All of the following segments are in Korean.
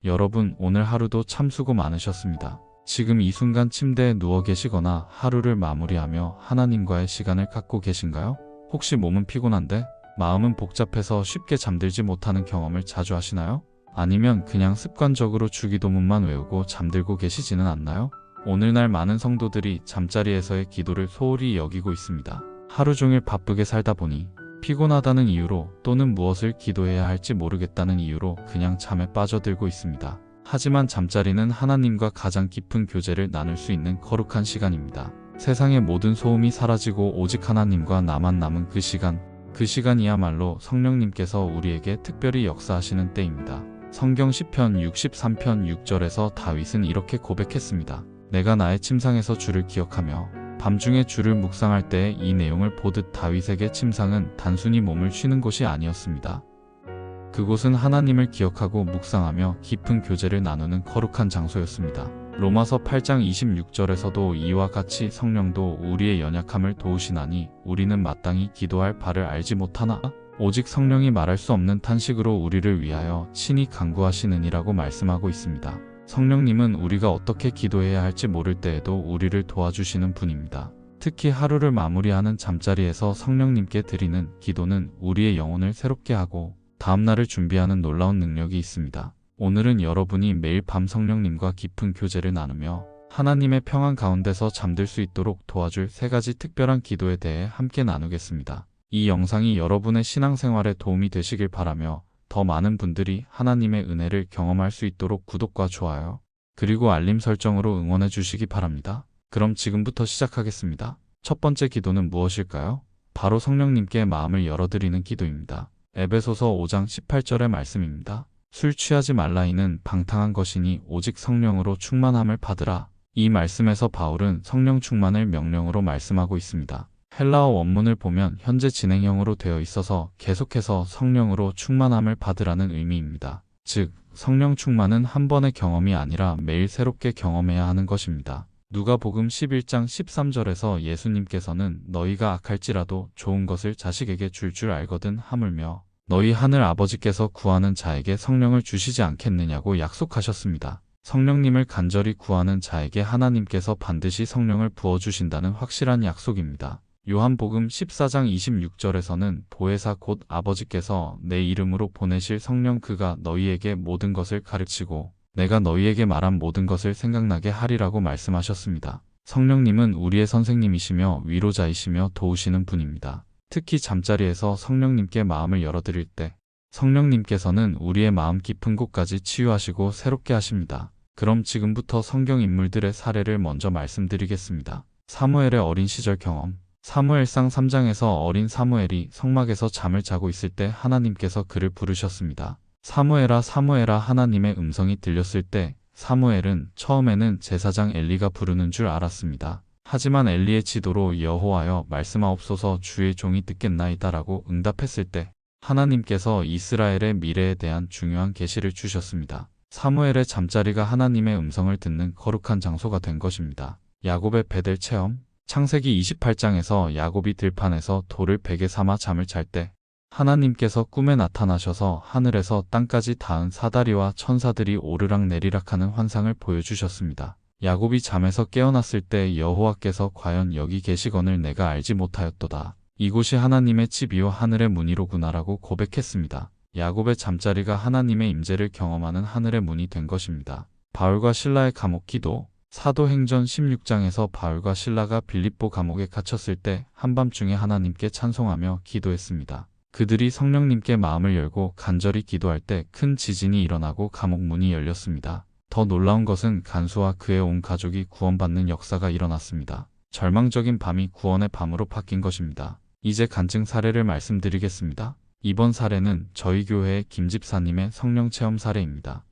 여러분, 오늘 하루도 참 수고 많으셨습니다. 지금 이 순간 침대에 누워 계시거나 하루를 마무리하며 하나님과의 시간을 갖고 계신가요? 혹시 몸은 피곤한데 마음은 복잡해서 쉽게 잠들지 못하는 경험을 자주 하시나요? 아니면 그냥 습관적으로 주기도문만 외우고 잠들고 계시지는 않나요? 오늘날 많은 성도들이 잠자리에서의 기도를 소홀히 여기고 있습니다. 하루 종일 바쁘게 살다 보니 피곤하다는 이유로 또는 무엇을 기도해야 할지 모르겠다는 이유로 그냥 잠에 빠져들고 있습니다. 하지만 잠자리는 하나님과 가장 깊은 교제를 나눌 수 있는 거룩한 시간입니다. 세상의 모든 소음이 사라지고 오직 하나님과 나만 남은 그 시간이야말로 성령님께서 우리에게 특별히 역사하시는 때입니다. 성경 시편 63편 6절에서 다윗은 이렇게 고백했습니다. 내가 나의 침상에서 주를 기억하며 밤중에 주를 묵상할 때에 이 내용을 보듯 다윗에게 침상은 단순히 몸을 쉬는 곳이 아니었습니다. 그곳은 하나님을 기억하고 묵상하며 깊은 교제를 나누는 거룩한 장소였습니다. 로마서 8장 26절에서도 이와 같이 성령도 우리의 연약함을 도우시나니 우리는 마땅히 기도할 바를 알지 못하나 오직 성령이 말할 수 없는 탄식으로 우리를 위하여 친히 간구하시느니라고 말씀하고 있습니다. 성령님은 우리가 어떻게 기도해야 할지 모를 때에도 우리를 도와주시는 분입니다. 특히 하루를 마무리하는 잠자리에서 성령님께 드리는 기도는 우리의 영혼을 새롭게 하고 다음날을 준비하는 놀라운 능력이 있습니다. 오늘은 여러분이 매일 밤 성령님과 깊은 교제를 나누며 하나님의 평안 가운데서 잠들 수 있도록 도와줄 3가지 특별한 기도에 대해 함께 나누겠습니다. 이 영상이 여러분의 신앙생활에 도움이 되시길 바라며 더 많은 분들이 하나님의 은혜를 경험할 수 있도록 구독과 좋아요, 그리고 알림 설정으로 응원해 주시기 바랍니다. 그럼 지금부터 시작하겠습니다. 첫 번째 기도는 무엇일까요? 바로 성령님께 마음을 열어드리는 기도입니다. 에베소서 5장 18절의 말씀입니다. 술 취하지 말라 이는 방탕한 것이니 오직 성령으로 충만함을 받으라. 이 말씀에서 바울은 성령 충만을 명령으로 말씀하고 있습니다. 헬라어 원문을 보면 현재 진행형으로 되어 있어서 계속해서 성령으로 충만함을 받으라는 의미입니다. 즉, 성령 충만은 한 번의 경험이 아니라 매일 새롭게 경험해야 하는 것입니다. 누가복음 11장 13절에서 예수님께서는 너희가 악할지라도 좋은 것을 자식에게 줄 알거든 하물며 너희 하늘 아버지께서 구하는 자에게 성령을 주시지 않겠느냐고 약속하셨습니다. 성령님을 간절히 구하는 자에게 하나님께서 반드시 성령을 부어주신다는 확실한 약속입니다. 요한복음 14장 26절에서는 보혜사 곧 아버지께서 내 이름으로 보내실 성령 그가 너희에게 모든 것을 가르치고 내가 너희에게 말한 모든 것을 생각나게 하리라고 말씀하셨습니다. 성령님은 우리의 선생님이시며 위로자이시며 도우시는 분입니다. 특히 잠자리에서 성령님께 마음을 열어드릴 때 성령님께서는 우리의 마음 깊은 곳까지 치유하시고 새롭게 하십니다. 그럼 지금부터 성경 인물들의 사례를 먼저 말씀드리겠습니다. 사무엘의 어린 시절 경험. 사무엘상 3장에서 어린 사무엘이 성막에서 잠을 자고 있을 때 하나님께서 그를 부르셨습니다. 사무엘아 사무엘아 하나님의 음성이 들렸을 때 사무엘은 처음에는 제사장 엘리가 부르는 줄 알았습니다. 하지만 엘리의 지도로 여호와여 말씀하옵소서 주의 종이 듣겠나이다 라고 응답했을 때 하나님께서 이스라엘의 미래에 대한 중요한 계시를 주셨습니다. 사무엘의 잠자리가 하나님의 음성을 듣는 거룩한 장소가 된 것입니다. 야곱의 베델 체험. 창세기 28장에서 야곱이 들판에서 돌을 베개 삼아 잠을 잘 때 하나님께서 꿈에 나타나셔서 하늘에서 땅까지 닿은 사다리와 천사들이 오르락내리락하는 환상을 보여주셨습니다. 야곱이 잠에서 깨어났을 때 여호와께서 과연 여기 계시거늘 내가 알지 못하였도다. 이곳이 하나님의 집이요 하늘의 문이로구나라고 고백했습니다. 야곱의 잠자리가 하나님의 임재를 경험하는 하늘의 문이 된 것입니다. 바울과 실라의 감옥 기도. 사도행전 16장에서 바울과 실라가 빌립보 감옥에 갇혔을 때 한밤중에 하나님께 찬송하며 기도했습니다. 그들이 성령님께 마음을 열고 간절히 기도할 때 큰 지진이 일어나고 감옥 문이 열렸습니다. 더 놀라운 것은 간수와 그의 온 가족이 구원받는 역사가 일어났습니다. 절망적인 밤이 구원의 밤으로 바뀐 것입니다. 이제 간증 사례를 말씀드리겠습니다. 이번 사례는 저희 교회의 김 집사님의 성령 체험 사례입니다.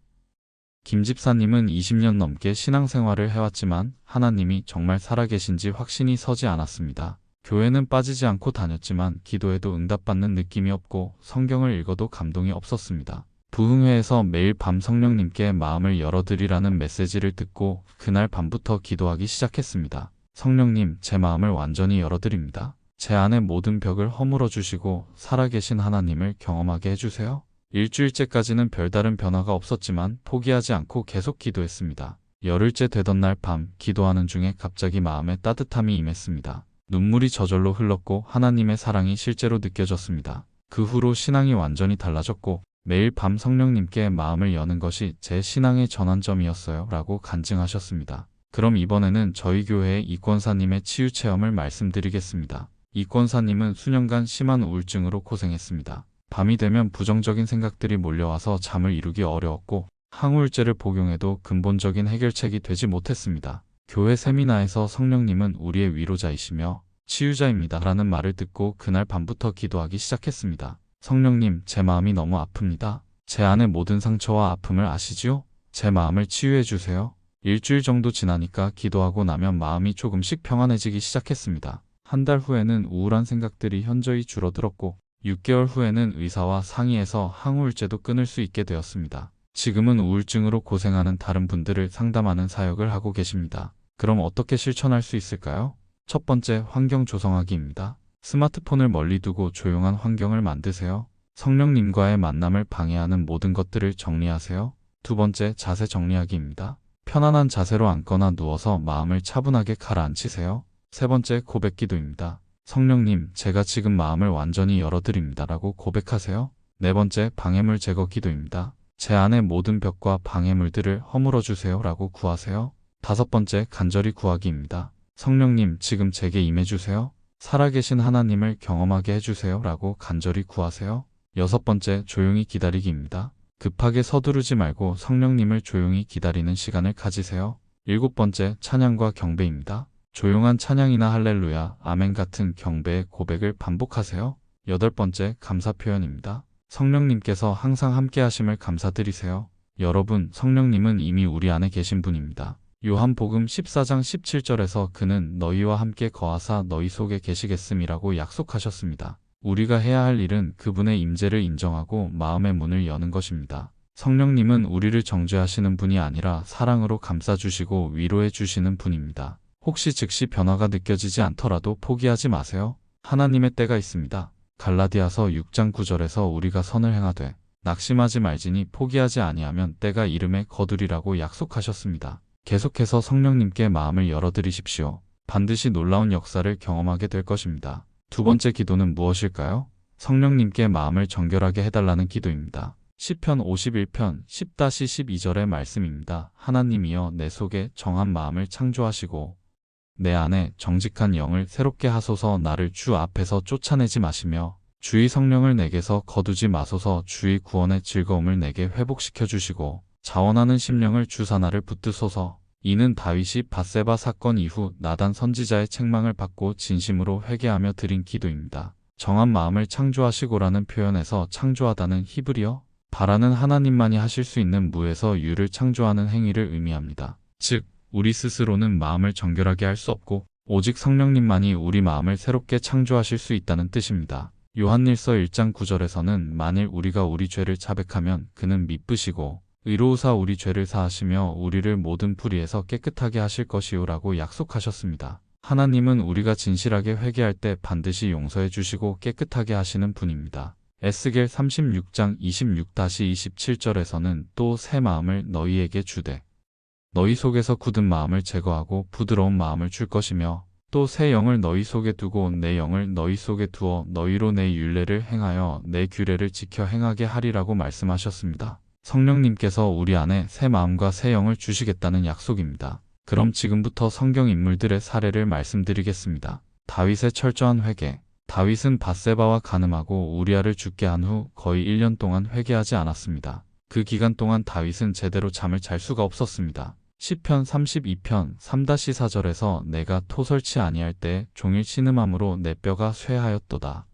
김 집사님은 20년 넘게 신앙생활을 해왔지만 하나님이 정말 살아계신지 확신이 서지 않았습니다. 교회는 빠지지 않고 다녔지만 기도해도 응답받는 느낌이 없고 성경을 읽어도 감동이 없었습니다. 부흥회에서 매일 밤 성령님께 마음을 열어드리라는 메시지를 듣고 그날 밤부터 기도하기 시작했습니다. 성령님, 제 마음을 완전히 열어드립니다. 제 안의 모든 벽을 허물어 주시고 살아계신 하나님을 경험하게 해주세요. 일주일째까지는 별다른 변화가 없었지만 포기하지 않고 계속 기도했습니다. 열흘째 되던 날 밤 기도하는 중에 갑자기 마음에 따뜻함이 임했습니다. 눈물이 저절로 흘렀고 하나님의 사랑이 실제로 느껴졌습니다. 그 후로 신앙이 완전히 달라졌고 매일 밤 성령님께 마음을 여는 것이 제 신앙의 전환점이었어요 라고 간증하셨습니다. 그럼 이번에는 저희 교회의 이 권사님의 치유 체험을 말씀드리겠습니다. 이 권사님은 수년간 심한 우울증으로 고생했습니다. 밤이 되면 부정적인 생각들이 몰려와서 잠을 이루기 어려웠고 항우울제를 복용해도 근본적인 해결책이 되지 못했습니다. 교회 세미나에서 성령님은 우리의 위로자이시며 치유자입니다 라는 말을 듣고 그날 밤부터 기도하기 시작했습니다. 성령님, 제 마음이 너무 아픕니다. 제 안의 모든 상처와 아픔을 아시지요? 제 마음을 치유해 주세요. 일주일 정도 지나니까 기도하고 나면 마음이 조금씩 평안해지기 시작했습니다. 한 달 후에는 우울한 생각들이 현저히 줄어들었고 6개월 후에는 의사와 상의해서 항우울제도 끊을 수 있게 되었습니다. 지금은 우울증으로 고생하는 다른 분들을 상담하는 사역을 하고 계십니다. 그럼 어떻게 실천할 수 있을까요? 첫 번째, 환경 조성하기입니다. 스마트폰을 멀리 두고 조용한 환경을 만드세요. 성령님과의 만남을 방해하는 모든 것들을 정리하세요. 두 번째, 자세 정리하기입니다. 편안한 자세로 앉거나 누워서 마음을 차분하게 가라앉히세요. 세 번째, 고백 기도입니다. 성령님, 제가 지금 마음을 완전히 열어드립니다 라고 고백하세요. 네 번째, 방해물 제거 기도입니다. 제 안의 모든 벽과 방해물들을 허물어 주세요 라고 구하세요. 다섯 번째, 간절히 구하기입니다. 성령님, 지금 제게 임해주세요. 살아계신 하나님을 경험하게 해주세요 라고 간절히 구하세요. 여섯 번째, 조용히 기다리기입니다. 급하게 서두르지 말고 성령님을 조용히 기다리는 시간을 가지세요. 일곱 번째, 찬양과 경배입니다. 조용한 찬양이나 할렐루야, 아멘 같은 경배의 고백을 반복하세요. 여덟 번째, 감사 표현입니다. 성령님께서 항상 함께 하심을 감사드리세요. 여러분, 성령님은 이미 우리 안에 계신 분입니다. 요한복음 14장 17절에서 그는 너희와 함께 거하사 너희 속에 계시겠음이라고 약속하셨습니다. 우리가 해야 할 일은 그분의 임재를 인정하고 마음의 문을 여는 것입니다. 성령님은 우리를 정죄하시는 분이 아니라 사랑으로 감싸주시고 위로해 주시는 분입니다. 혹시 즉시 변화가 느껴지지 않더라도 포기하지 마세요. 하나님의 때가 있습니다. 갈라디아서 6장 9절에서 우리가 선을 행하되 낙심하지 말지니 포기하지 아니하면 때가 이름에 거두리라고 약속하셨습니다. 계속해서 성령님께 마음을 열어드리십시오. 반드시 놀라운 역사를 경험하게 될 것입니다. 두 번째 기도는 무엇일까요? 성령님께 마음을 정결하게 해달라는 기도입니다. 시편 51편 10-12절의 말씀입니다. 하나님이여 내 속에 정한 마음을 창조하시고 내 안에 정직한 영을 새롭게 하소서. 나를 주 앞에서 쫓아내지 마시며 주의 성령을 내게서 거두지 마소서. 주의 구원의 즐거움을 내게 회복시켜 주시고 자원하는 심령을 주사 나를 붙드소서. 이는 다윗이 밧세바 사건 이후 나단 선지자의 책망을 받고 진심으로 회개하며 드린 기도입니다. 정한 마음을 창조하시고라는 표현에서 창조하다는 히브리어 바라는 하나님만이 하실 수 있는 무에서 유를 창조하는 행위를 의미합니다. 즉 우리 스스로는 마음을 정결하게 할 수 없고 오직 성령님만이 우리 마음을 새롭게 창조하실 수 있다는 뜻입니다. 요한일서 1장 9절에서는 만일 우리가 우리 죄를 자백하면 그는 미쁘시고 의로우사 우리 죄를 사하시며 우리를 모든 불의에서 깨끗하게 하실 것이요 라고 약속하셨습니다. 하나님은 우리가 진실하게 회개할 때 반드시 용서해 주시고 깨끗하게 하시는 분입니다. 에스겔 36장 26-27절에서는 또 새 마음을 너희에게 주되 너희 속에서 굳은 마음을 제거하고 부드러운 마음을 줄 것이며 또 새 영을 너희 속에 두고 내 영을 너희 속에 두어 너희로 내 율례를 행하여 내 규례를 지켜 행하게 하리라고 말씀하셨습니다. 성령님께서 우리 안에 새 마음과 새 영을 주시겠다는 약속입니다. 그럼 지금부터 성경 인물들의 사례를 말씀드리겠습니다. 다윗의 철저한 회개. 다윗은 밧세바와 간음하고 우리아를 죽게 한 후 거의 1년 동안 회개하지 않았습니다. 그 기간 동안 다윗은 제대로 잠을 잘 수가 없었습니다. 시편 32편 3-4절에서 내가 토설치 아니할 때 종일 신음함으로 내 뼈가 쇠하였도다.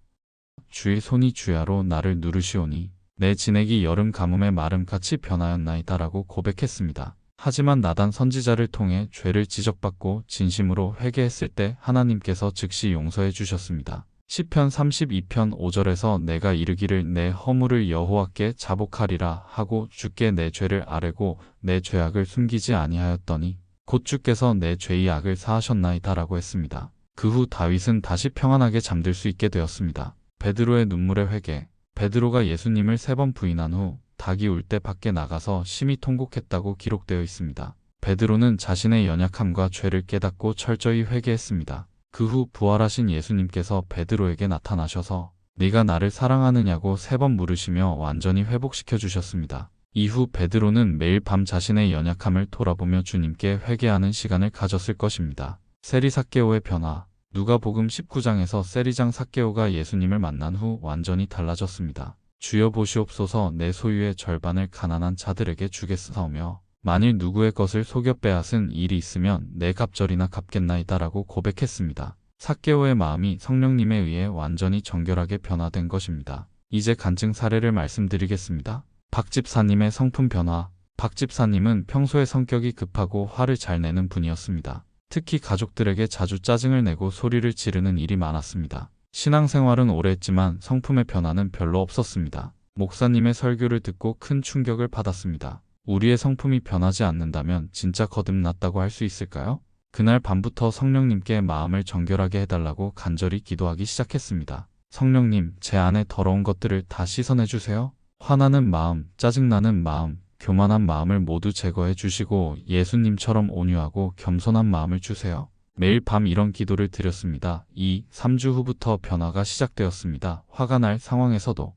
주의 손이 주야로 나를 누르시오니 내 진액이 여름 가뭄의 마름같이 변하였나이다 라고 고백했습니다. 하지만 나단 선지자를 통해 죄를 지적받고 진심으로 회개했을 때 하나님께서 즉시 용서해 주셨습니다. 시편 32편 5절에서 내가 이르기를 내 허물을 여호와께 자복하리라 하고 주께 내 죄를 아뢰고 내 죄악을 숨기지 아니하였더니 곧 주께서 내 죄의 악을 사하셨나이다 라고 했습니다. 그 후 다윗은 다시 평안하게 잠들 수 있게 되었습니다. 베드로의 눈물의 회개. 베드로가 예수님을 3번 부인한 후 닭이 울 때 밖에 나가서 심히 통곡했다고 기록되어 있습니다. 베드로는 자신의 연약함과 죄를 깨닫고 철저히 회개했습니다. 그 후 부활하신 예수님께서 베드로에게 나타나셔서 네가 나를 사랑하느냐고 3번 물으시며 완전히 회복시켜 주셨습니다. 이후 베드로는 매일 밤 자신의 연약함을 돌아보며 주님께 회개하는 시간을 가졌을 것입니다. 세리 삭개오의 변화. 누가복음 19장에서 세리장 삭개오가 예수님을 만난 후 완전히 달라졌습니다. 주여 보시옵소서, 내 소유의 절반을 가난한 자들에게 주겠사오며 만일 누구의 것을 속여 빼앗은 일이 있으면 내 갑절이나 갚겠나이다라고 고백했습니다. 삭개오의 마음이 성령님에 의해 완전히 정결하게 변화된 것입니다. 이제 간증 사례를 말씀드리겠습니다. 박 집사님의 성품 변화. 박 집사님은 평소에 성격이 급하고 화를 잘 내는 분이었습니다. 특히 가족들에게 자주 짜증을 내고 소리를 지르는 일이 많았습니다. 신앙생활은 오래 했지만 성품의 변화는 별로 없었습니다. 목사님의 설교를 듣고 큰 충격을 받았습니다. 우리의 성품이 변하지 않는다면 진짜 거듭났다고 할 수 있을까요? 그날 밤부터 성령님께 마음을 정결하게 해달라고 간절히 기도하기 시작했습니다. 성령님, 제 안에 더러운 것들을 다 씻어내 주세요. 화나는 마음, 짜증나는 마음, 교만한 마음을 모두 제거해 주시고 예수님처럼 온유하고 겸손한 마음을 주세요. 매일 밤 이런 기도를 드렸습니다. 3주 후부터 변화가 시작되었습니다. 화가 날 상황에서도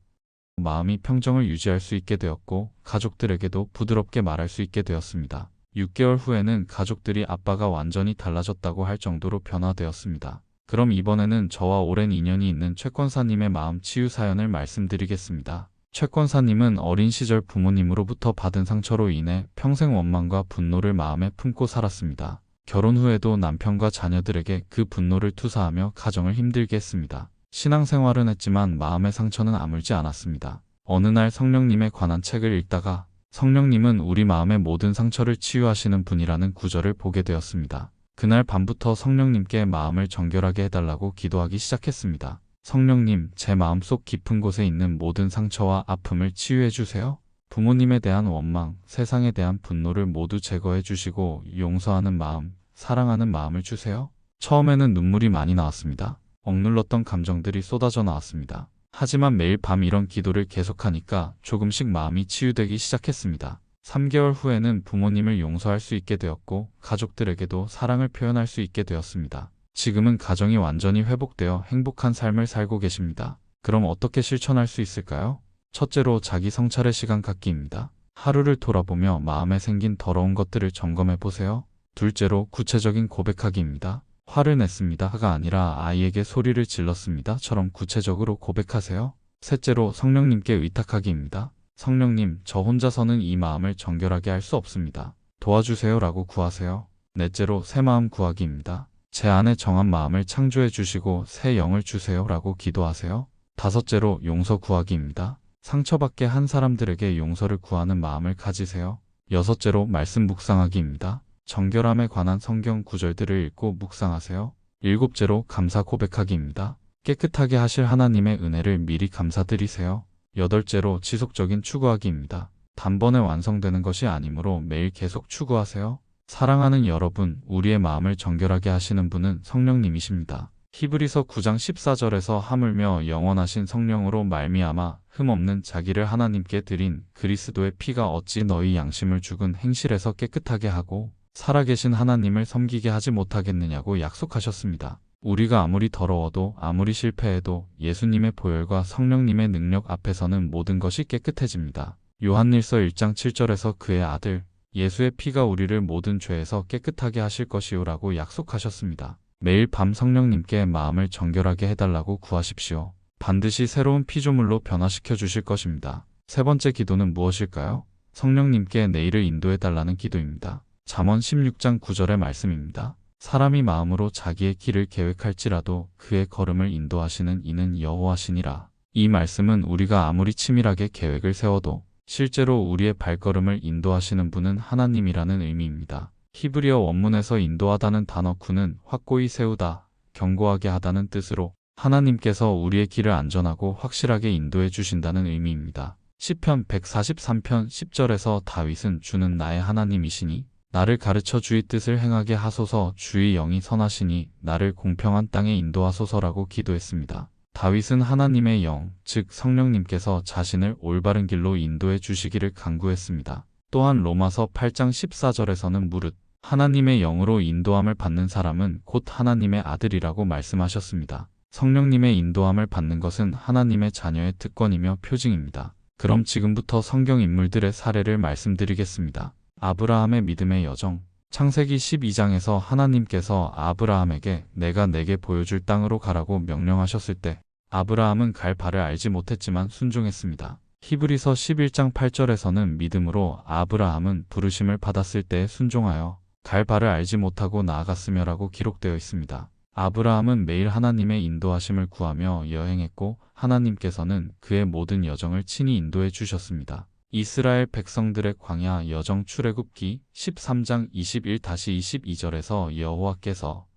마음이 평정을 유지할 수 있게 되었고 가족들에게도 부드럽게 말할 수 있게 되었습니다. 6개월 후에는 가족들이 아빠가 완전히 달라졌다고 할 정도로 변화되었습니다. 그럼 이번에는 저와 오랜 인연이 있는 최 권사님의 마음 치유 사연을 말씀드리겠습니다. 최 권사님은 어린 시절 부모님으로부터 받은 상처로 인해 평생 원망과 분노를 마음에 품고 살았습니다. 결혼 후에도 남편과 자녀들에게 그 분노를 투사하며 가정을 힘들게 했습니다. 신앙생활은 했지만 마음의 상처는 아물지 않았습니다. 어느 날 성령님에 관한 책을 읽다가 성령님은 우리 마음의 모든 상처를 치유하시는 분이라는 구절을 보게 되었습니다. 그날 밤부터 성령님께 마음을 정결하게 해달라고 기도하기 시작했습니다. 성령님, 제 마음속 깊은 곳에 있는 모든 상처와 아픔을 치유해 주세요. 부모님에 대한 원망, 세상에 대한 분노를 모두 제거해 주시고 용서하는 마음, 사랑하는 마음을 주세요. 처음에는 눈물이 많이 나왔습니다. 억눌렀던 감정들이 쏟아져 나왔습니다. 하지만 매일 밤 이런 기도를 계속하니까 조금씩 마음이 치유되기 시작했습니다. 3개월 후에는 부모님을 용서할 수 있게 되었고 가족들에게도 사랑을 표현할 수 있게 되었습니다. 지금은 가정이 완전히 회복되어 행복한 삶을 살고 계십니다. 그럼 어떻게 실천할 수 있을까요? 첫째로 자기 성찰의 시간 갖기입니다. 하루를 돌아보며 마음에 생긴 더러운 것들을 점검해 보세요. 둘째로 구체적인 고백하기입니다. 화를 냈습니다가 아니라 아이에게 소리를 질렀습니다처럼 구체적으로 고백하세요. 셋째로 성령님께 의탁하기입니다. 성령님, 저 혼자서는 이 마음을 정결하게 할 수 없습니다. 도와주세요라고 구하세요. 넷째로 새 마음 구하기입니다. 제 안에 정한 마음을 창조해 주시고 새 영을 주세요라고 기도하세요. 다섯째로 용서 구하기입니다. 상처받게 한 사람들에게 용서를 구하는 마음을 가지세요. 여섯째로 말씀 묵상하기입니다. 정결함에 관한 성경 구절들을 읽고 묵상하세요. 일곱째로 감사 고백하기입니다. 깨끗하게 하실 하나님의 은혜를 미리 감사드리세요. 여덟째로 지속적인 추구하기입니다. 단번에 완성되는 것이 아니므로 매일 계속 추구하세요. 사랑하는 여러분, 우리의 마음을 정결하게 하시는 분은 성령님이십니다. 히브리서 9장 14절에서 하물며 영원하신 성령으로 말미암아 흠없는 자기를 하나님께 드린 그리스도의 피가 어찌 너희 양심을 죽은 행실에서 깨끗하게 하고 살아계신 하나님을 섬기게 하지 못하겠느냐고 약속하셨습니다. 우리가 아무리 더러워도 아무리 실패해도 예수님의 보혈과 성령님의 능력 앞에서는 모든 것이 깨끗해집니다. 요한일서 1장 7절에서 그의 아들 예수의 피가 우리를 모든 죄에서 깨끗하게 하실 것이오라고 약속하셨습니다. 매일 밤 성령님께 마음을 정결하게 해달라고 구하십시오. 반드시 새로운 피조물로 변화시켜 주실 것입니다. 세 번째 기도는 무엇일까요? 성령님께 내 일을 인도해달라는 기도입니다. 잠언 16장 9절의 말씀입니다. 사람이 마음으로 자기의 길을 계획할지라도 그의 걸음을 인도하시는 이는 여호와시니라. 이 말씀은 우리가 아무리 치밀하게 계획을 세워도 실제로 우리의 발걸음을 인도하시는 분은 하나님이라는 의미입니다. 히브리어 원문에서 인도하다는 단어 구는 확고히 세우다, 견고하게 하다는 뜻으로 하나님께서 우리의 길을 안전하고 확실하게 인도해 주신다는 의미입니다. 시편 143편 10절에서 다윗은 주는 나의 하나님이시니 나를 가르쳐 주의 뜻을 행하게 하소서. 주의 영이 선하시니 나를 공평한 땅에 인도하소서라고 기도했습니다. 다윗은 하나님의 영, 즉 성령님께서 자신을 올바른 길로 인도해 주시기를 간구했습니다. 또한 로마서 8장 14절에서는 무릇 하나님의 영으로 인도함을 받는 사람은 곧 하나님의 아들이라고 말씀하셨습니다. 성령님의 인도함을 받는 것은 하나님의 자녀의 특권이며 표징입니다. 그럼 지금부터 성경 인물들의 사례를 말씀드리겠습니다. 아브라함의 믿음의 여정. 창세기 12장에서 하나님께서 아브라함에게 내가 내게 보여줄 땅으로 가라고 명령하셨을 때 아브라함은 갈 바를 알지 못했지만 순종했습니다. 히브리서 11장 8절에서는 믿음으로 아브라함은 부르심을 받았을 때에 순종하여 갈 바를 알지 못하고 나아갔으며라고 기록되어 있습니다. 아브라함은 매일 하나님의 인도하심을 구하며 여행했고 하나님께서는 그의 모든 여정을 친히 인도해 주셨습니다. 이스라엘 백성들의 광야 여정 출애굽기 13장 21-22절에서 여호와께서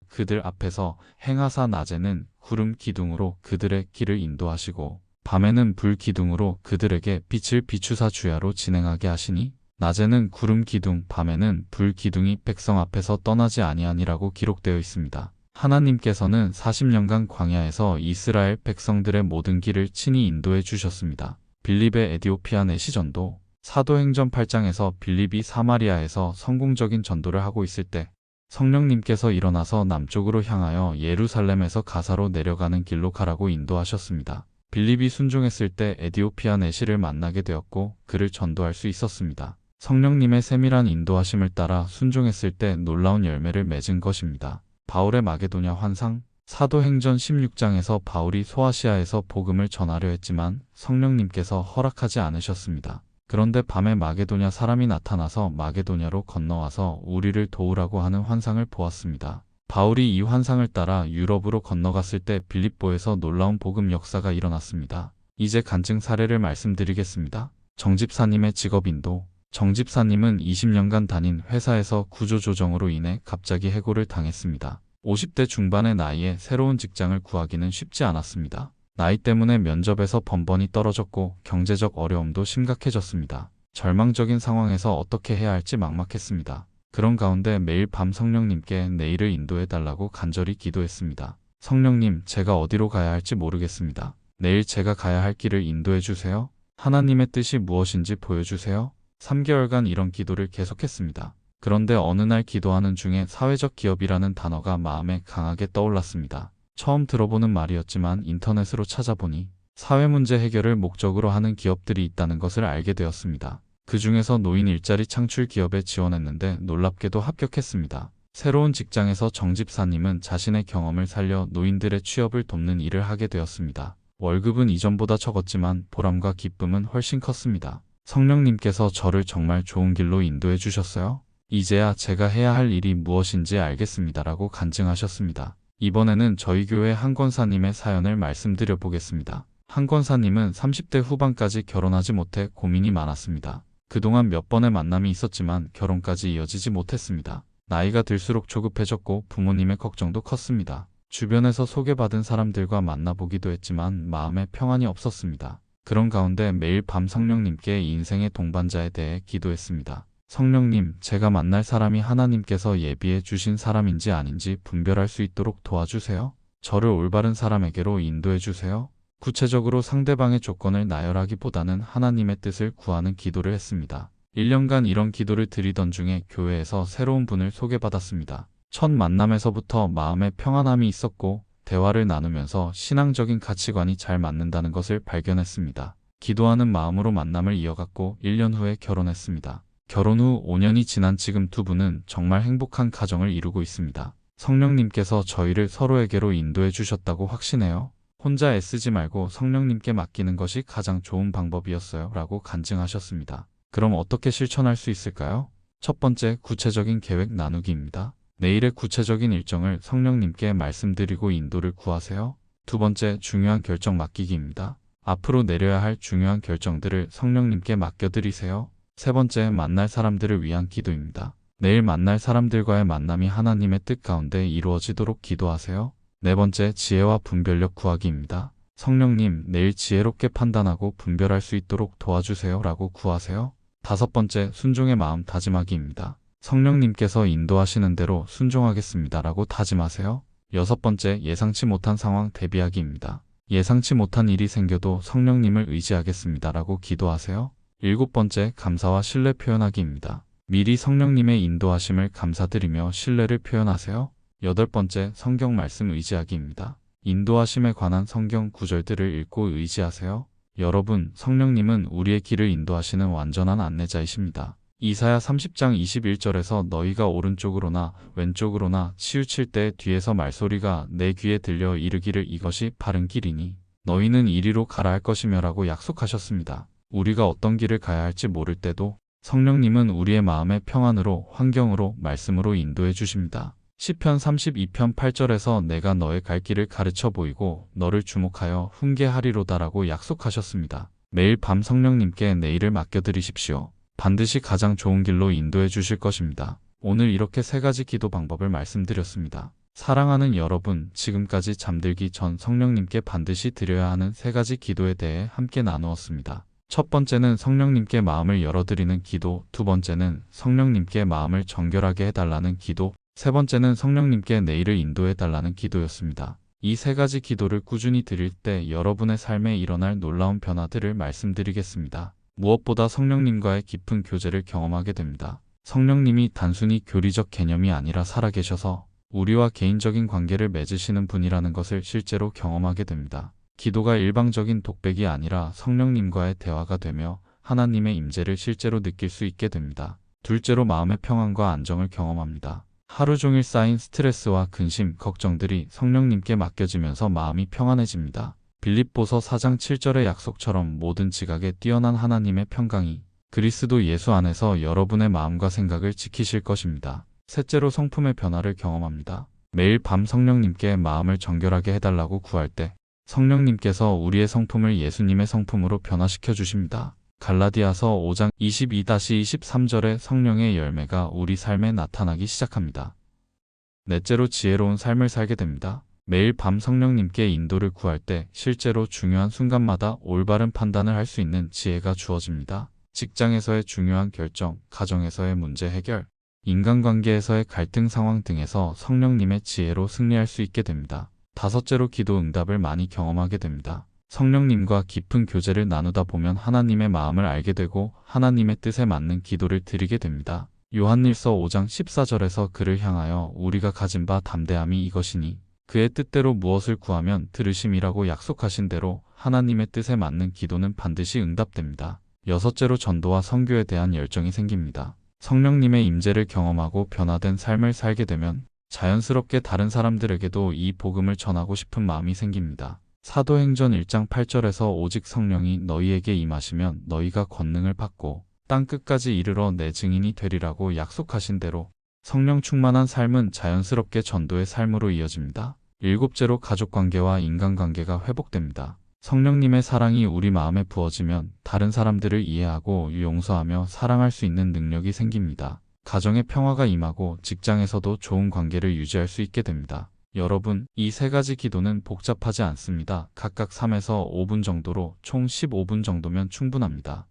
그들 앞에서 행하사 낮에는 구름 기둥으로 그들의 길을 인도하시고 밤에는 불 기둥으로 그들에게 빛을 비추사 주야로 진행하게 하시니 낮에는 구름 기둥 밤에는 불 기둥이 백성 앞에서 떠나지 아니하니라고 기록되어 있습니다. 하나님께서는 40년간 광야에서 이스라엘 백성들의 모든 길을 친히 인도해 주셨습니다. 빌립의 에디오피아 내시전도. 사도행전 8장에서 빌립이 사마리아에서 성공적인 전도를 하고 있을 때 성령님께서 일어나서 남쪽으로 향하여 예루살렘에서 가사로 내려가는 길로 가라고 인도하셨습니다. 빌립이 순종했을 때 에디오피아 내시를 만나게 되었고 그를 전도할 수 있었습니다. 성령님의 세밀한 인도하심을 따라 순종했을 때 놀라운 열매를 맺은 것입니다. 바울의 마게도냐 환상. 사도행전 16장에서 바울이 소아시아에서 복음을 전하려 했지만 성령님께서 허락하지 않으셨습니다. 그런데 밤에 마게도냐 사람이 나타나서 마게도냐로 건너와서 우리를 도우라고 하는 환상을 보았습니다. 바울이 이 환상을 따라 유럽으로 건너갔을 때 빌립보에서 놀라운 복음 역사가 일어났습니다. 이제 간증 사례를 말씀드리겠습니다. 정집사님의 직업인도. 정집사님은 20년간 다닌 회사에서 구조조정으로 인해 갑자기 해고를 당했습니다. 50대 중반의 나이에 새로운 직장을 구하기는 쉽지 않았습니다. 나이 때문에 면접에서 번번이 떨어졌고 경제적 어려움도 심각해졌습니다. 절망적인 상황에서 어떻게 해야 할지 막막했습니다. 그런 가운데 매일 밤 성령님께 내일을 인도해달라고 간절히 기도했습니다. 성령님, 제가 어디로 가야 할지 모르겠습니다. 내일 제가 가야 할 길을 인도해 주세요. 하나님의 뜻이 무엇인지 보여주세요. 3개월간 이런 기도를 계속했습니다. 그런데 어느 날 기도하는 중에 사회적 기업이라는 단어가 마음에 강하게 떠올랐습니다. 처음 들어보는 말이었지만 인터넷으로 찾아보니 사회문제 해결을 목적으로 하는 기업들이 있다는 것을 알게 되었습니다. 그 중에서 노인 일자리 창출 기업에 지원했는데 놀랍게도 합격했습니다. 새로운 직장에서 정집사님은 자신의 경험을 살려 노인들의 취업을 돕는 일을 하게 되었습니다. 월급은 이전보다 적었지만 보람과 기쁨은 훨씬 컸습니다. 성령님께서 저를 정말 좋은 길로 인도해 주셨어요. 이제야 제가 해야 할 일이 무엇인지 알겠습니다라고 간증하셨습니다. 이번에는 저희 교회 한 권사님의 사연을 말씀드려 보겠습니다. 한 권사님은 30대 후반까지 결혼하지 못해 고민이 많았습니다. 그동안 몇 번의 만남이 있었지만 결혼까지 이어지지 못했습니다. 나이가 들수록 조급해졌고 부모님의 걱정도 컸습니다. 주변에서 소개받은 사람들과 만나보기도 했지만 마음에 평안이 없었습니다. 그런 가운데 매일 밤 성령님께 인생의 동반자에 대해 기도했습니다. 성령님, 제가 만날 사람이 하나님께서 예비해 주신 사람인지 아닌지 분별할 수 있도록 도와주세요. 저를 올바른 사람에게로 인도해 주세요. 구체적으로 상대방의 조건을 나열하기보다는 하나님의 뜻을 구하는 기도를 했습니다. 1년간 이런 기도를 드리던 중에 교회에서 새로운 분을 소개받았습니다. 첫 만남에서부터 마음에 평안함이 있었고 대화를 나누면서 신앙적인 가치관이 잘 맞는다는 것을 발견했습니다. 기도하는 마음으로 만남을 이어갔고 1년 후에 결혼했습니다. 결혼 후 5년이 지난 지금 두 분은 정말 행복한 가정을 이루고 있습니다. 성령님께서 저희를 서로에게로 인도해 주셨다고 확신해요. 혼자 애쓰지 말고 성령님께 맡기는 것이 가장 좋은 방법이었어요. 라고 간증하셨습니다. 그럼 어떻게 실천할 수 있을까요? 첫 번째, 구체적인 계획 나누기입니다. 내일의 구체적인 일정을 성령님께 말씀드리고 인도를 구하세요. 두 번째, 중요한 결정 맡기기입니다. 앞으로 내려야 할 중요한 결정들을 성령님께 맡겨드리세요. 세 번째, 만날 사람들을 위한 기도입니다. 내일 만날 사람들과의 만남이 하나님의 뜻 가운데 이루어지도록 기도하세요. 네 번째, 지혜와 분별력 구하기입니다. 성령님, 내일 지혜롭게 판단하고 분별할 수 있도록 도와주세요. 라고 구하세요. 다섯 번째, 순종의 마음 다짐하기입니다. 성령님께서 인도하시는 대로 순종하겠습니다. 라고 다짐하세요. 여섯 번째, 예상치 못한 상황 대비하기입니다. 예상치 못한 일이 생겨도 성령님을 의지하겠습니다라고 기도하세요. 7번째, 감사와 신뢰 표현하기입니다. 미리 성령님의 인도하심을 감사드리며 신뢰를 표현하세요. 8번째, 성경 말씀 의지하기입니다. 인도하심에 관한 성경 구절들을 읽고 의지하세요. 여러분, 성령님은 우리의 길을 인도하시는 완전한 안내자이십니다. 이사야 30장 21절에서 너희가 오른쪽으로나 왼쪽으로나 치우칠 때 뒤에서 말소리가 내 귀에 들려 이르기를 이것이 바른 길이니 너희는 이리로 가라 할 것이며라고 약속하셨습니다. 우리가 어떤 길을 가야 할지 모를 때도 성령님은 우리의 마음의 평안으로, 환경으로, 말씀으로 인도해 주십니다. 시편 32편 8절에서 내가 너의 갈 길을 가르쳐 보이고 너를 주목하여 훈계하리로다라고 약속하셨습니다. 매일 밤 성령님께 내일을 맡겨드리십시오. 반드시 가장 좋은 길로 인도해 주실 것입니다. 오늘 이렇게 3가지 기도 방법을 말씀드렸습니다. 사랑하는 여러분, 지금까지 잠들기 전 성령님께 반드시 드려야 하는 3가지 기도에 대해 함께 나누었습니다. 첫 번째는 성령님께 마음을 열어드리는 기도, 2번째는 성령님께 마음을 정결하게 해달라는 기도, 3번째는 성령님께 내일을 인도해달라는 기도였습니다. 이 3가지 기도를 꾸준히 드릴 때 여러분의 삶에 일어날 놀라운 변화들을 말씀드리겠습니다. 무엇보다 성령님과의 깊은 교제를 경험하게 됩니다. 성령님이 단순히 교리적 개념이 아니라 살아계셔서 우리와 개인적인 관계를 맺으시는 분이라는 것을 실제로 경험하게 됩니다. 기도가 일방적인 독백이 아니라 성령님과의 대화가 되며 하나님의 임재를 실제로 느낄 수 있게 됩니다. 둘째로 마음의 평안과 안정을 경험합니다. 하루 종일 쌓인 스트레스와 근심, 걱정들이 성령님께 맡겨지면서 마음이 평안해집니다. 빌립보서 4장 7절의 약속처럼 모든 지각에 뛰어난 하나님의 평강이 그리스도 예수 안에서 여러분의 마음과 생각을 지키실 것입니다. 셋째로 성품의 변화를 경험합니다. 매일 밤 성령님께 마음을 정결하게 해달라고 구할 때 성령님께서 우리의 성품을 예수님의 성품으로 변화시켜 주십니다. 갈라디아서 5장 22-23절의 성령의 열매가 우리 삶에 나타나기 시작합니다. 넷째로 지혜로운 삶을 살게 됩니다. 매일 밤 성령님께 인도를 구할 때 실제로 중요한 순간마다 올바른 판단을 할 수 있는 지혜가 주어집니다. 직장에서의 중요한 결정, 가정에서의 문제 해결, 인간관계에서의 갈등 상황 등에서 성령님의 지혜로 승리할 수 있게 됩니다. 다섯째로 기도 응답을 많이 경험하게 됩니다. 성령님과 깊은 교제를 나누다 보면 하나님의 마음을 알게 되고 하나님의 뜻에 맞는 기도를 드리게 됩니다. 요한일서 5장 14절에서 그를 향하여 우리가 가진 바 담대함이 이것이니 그의 뜻대로 무엇을 구하면 들으심이라고 약속하신 대로 하나님의 뜻에 맞는 기도는 반드시 응답됩니다. 여섯째로 전도와 선교에 대한 열정이 생깁니다. 성령님의 임재를 경험하고 변화된 삶을 살게 되면 자연스럽게 다른 사람들에게도 이 복음을 전하고 싶은 마음이 생깁니다. 사도행전 1장 8절에서 오직 성령이 너희에게 임하시면 너희가 권능을 받고 땅 끝까지 이르러 내 증인이 되리라고 약속하신 대로 성령 충만한 삶은 자연스럽게 전도의 삶으로 이어집니다. 일곱째로 가족관계와 인간관계가 회복됩니다. 성령님의 사랑이 우리 마음에 부어지면 다른 사람들을 이해하고 용서하며 사랑할 수 있는 능력이 생깁니다. 가정의 평화가 임하고 직장에서도 좋은 관계를 유지할 수 있게 됩니다. 여러분, 이 3가지 기도는 복잡하지 않습니다. 각각 3에서 5분 정도로 총 15분 정도면 충분합니다.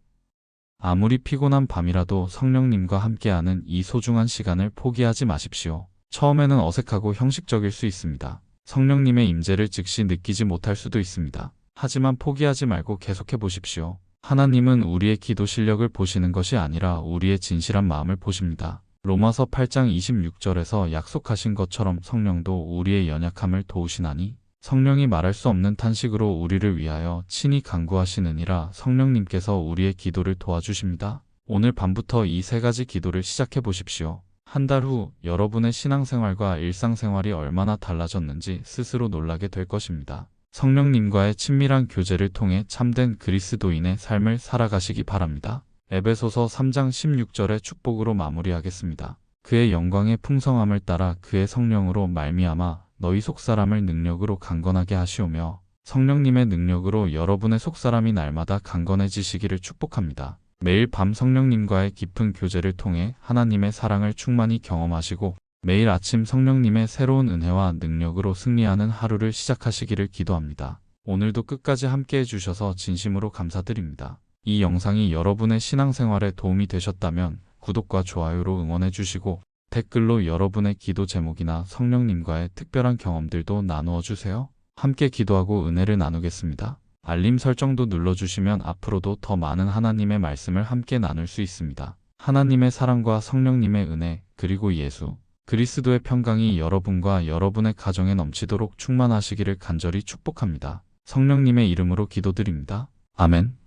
아무리 피곤한 밤이라도 성령님과 함께하는 이 소중한 시간을 포기하지 마십시오. 처음에는 어색하고 형식적일 수 있습니다. 성령님의 임재를 즉시 느끼지 못할 수도 있습니다. 하지만 포기하지 말고 계속해 보십시오. 하나님은 우리의 기도 실력을 보시는 것이 아니라 우리의 진실한 마음을 보십니다. 로마서 8장 26절에서 약속하신 것처럼 성령도 우리의 연약함을 도우시나니 성령이 말할 수 없는 탄식으로 우리를 위하여 친히 간구하시느니라. 성령님께서 우리의 기도를 도와주십니다. 오늘 밤부터 이 3가지 기도를 시작해 보십시오. 한 달 후 여러분의 신앙생활과 일상생활이 얼마나 달라졌는지 스스로 놀라게 될 것입니다. 성령님과의 친밀한 교제를 통해 참된 그리스도인의 삶을 살아가시기 바랍니다. 에베소서 3장 16절의 축복으로 마무리하겠습니다. 그의 영광의 풍성함을 따라 그의 성령으로 말미암아 너희 속사람을 능력으로 강건하게 하시오며 성령님의 능력으로 여러분의 속사람이 날마다 강건해지시기를 축복합니다. 매일 밤 성령님과의 깊은 교제를 통해 하나님의 사랑을 충만히 경험하시고 매일 아침 성령님의 새로운 은혜와 능력으로 승리하는 하루를 시작하시기를 기도합니다. 오늘도 끝까지 함께 해주셔서 진심으로 감사드립니다. 이 영상이 여러분의 신앙생활에 도움이 되셨다면 구독과 좋아요로 응원해 주시고 댓글로 여러분의 기도 제목이나 성령님과의 특별한 경험들도 나누어 주세요. 함께 기도하고 은혜를 나누겠습니다. 알림 설정도 눌러주시면 앞으로도 더 많은 하나님의 말씀을 함께 나눌 수 있습니다. 하나님의 사랑과 성령님의 은혜, 그리고 예수 그리스도의 평강이 여러분과 여러분의 가정에 넘치도록 충만하시기를 간절히 축복합니다. 성령님의 이름으로 기도드립니다. 아멘.